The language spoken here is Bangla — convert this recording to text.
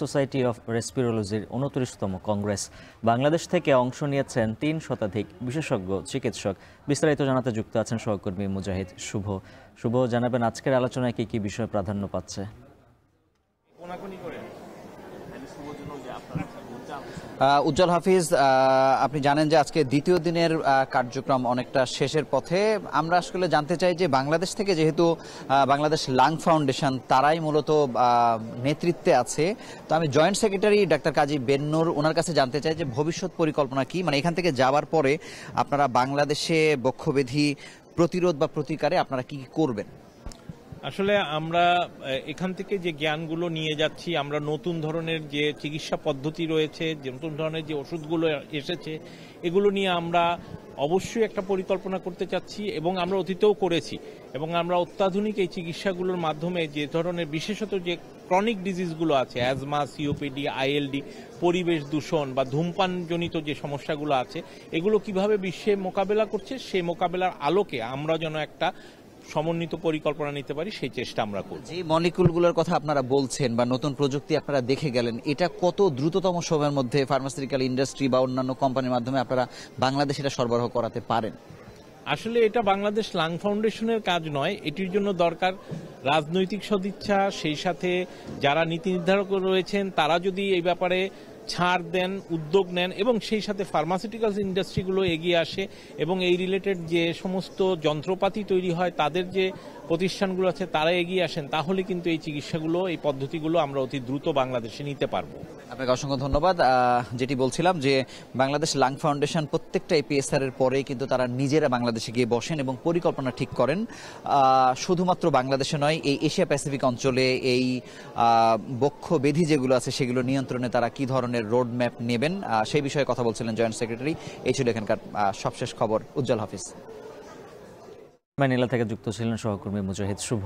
সোসাইটি অফ রেসপিরোলজির ২৯তম কংগ্রেস। বাংলাদেশ থেকে অংশ নিয়েছেন ৩ শতাধিক বিশেষজ্ঞ চিকিৎসক। বিস্তারিত জানাতে যুক্ত আছেন সহকর্মী মুজাহিদ শুভ। শুভ, জানাবেন আজকের আলোচনায় কি কি বিষয় প্রাধান্য পাচ্ছে? উজ্জ্বল হাফিজ, আপনি জানেন যে আজকে দ্বিতীয় দিনের কার্যক্রম অনেকটা শেষের পথে। আমরা আসলে জানতে চাই যে বাংলাদেশ থেকে যেহেতু বাংলাদেশ লাং ফাউন্ডেশন তারাই মূলত নেতৃত্বে আছে, তো আমি জয়েন্ট সেক্রেটারি ডাক্তার কাজী বেন্নুর ওনার কাছে জানতে চাই যে ভবিষ্যৎ পরিকল্পনা কি, মানে এখান থেকে যাওয়ার পরে আপনারা বাংলাদেশে বক্ষব্যাধি প্রতিরোধ বা প্রতিকারে আপনারা কি করবেন? আসলে আমরা এখান থেকে যে জ্ঞানগুলো নিয়ে যাচ্ছি, আমরা নতুন ধরনের যে চিকিৎসা পদ্ধতি রয়েছে, যে নতুন ধরনের যে ওষুধগুলো এসেছে, এগুলো নিয়ে আমরা অবশ্যই একটা পরিকল্পনা করতে চাচ্ছি এবং আমরা অতীতেও করেছি। এবং আমরা অত্যাধুনিক এই চিকিৎসাগুলোর মাধ্যমে যে ধরনের বিশেষত যে ক্রনিক ডিজিজগুলো আছে, অ্যাজমা, সিওপিডি, আইএলডি, পরিবেশ দূষণ বা ধূমপানজনিত যে সমস্যাগুলো আছে, এগুলো কিভাবে বিশ্বে মোকাবেলা করছে, সেই মোকাবেলার আলোকে আমরা যেন একটা সমন্বিত পরিকল্পনা নিতে পারি, সেই চেষ্টা আমরা করব। যে মলিকুলগুলোর কথা আপনারা বলছেন বা নতুন প্রযুক্তি আপনারা দেখে গেলেন, এটা কত দ্রুততম সময়ের মধ্যে ফার্মাসিউটিক্যাল ইন্ডাস্ট্রি বা অন্যান্য কোম্পানির মাধ্যমে আপনারা বাংলাদেশে এটা সরবরাহ করাতে পারেন? আসলে এটা বাংলাদেশ লাং ফাউন্ডেশনের কাজ নয়, এটির জন্য দরকার রাজনৈতিক সদিচ্ছা, সেই সাথে যারা নীতি নির্ধারক রয়েছেন তারা যদি এই ব্যাপারে ছাড় দেন, উদ্যোগ নেন এবং সেই সাথে ফার্মাসিউটিক্যালস ইন্ডাস্ট্রিগুলো এগিয়ে আসে এবং এই রিলেটেড যে সমস্ত যন্ত্রপাতি তৈরি হয় তাদের যে প্রতিষ্ঠানগুলো আছে তারা এগিয়ে আসেন, তাহলে কিন্তু এই চিকিৎসাগুলো, এই পদ্ধতিগুলো আমরা অতি দ্রুত বাংলাদেশে নিতে পারবো। আপনাকে অসংখ্য ধন্যবাদ। যেটি বলছিলাম যে বাংলাদেশ লাং ফাউন্ডেশন প্রত্যেকটা এপিএসআর এর পরে কিন্তু তারা নিজেরা বাংলাদেশে গিয়ে বসেন এবং পরিকল্পনা ঠিক করেন। শুধুমাত্র বাংলাদেশে নয়, এই এশিয়া প্যাসিফিক অঞ্চলে এই বক্ষব্যাধি যেগুলো আছে সেগুলো নিয়ন্ত্রণে তারা কি ধরনের রোড ম্যাপ নেবেন সেই বিষয়ে কথা বলছিলেন জয়েন্ট সেক্রেটারি। এই ছিল এখানকার সবশেষ খবর। উজ্জ্বল হাফিজ। ম্যানিলা থেকে যুক্ত ছিলেন সহকর্মী মুজাহিদ শুভ।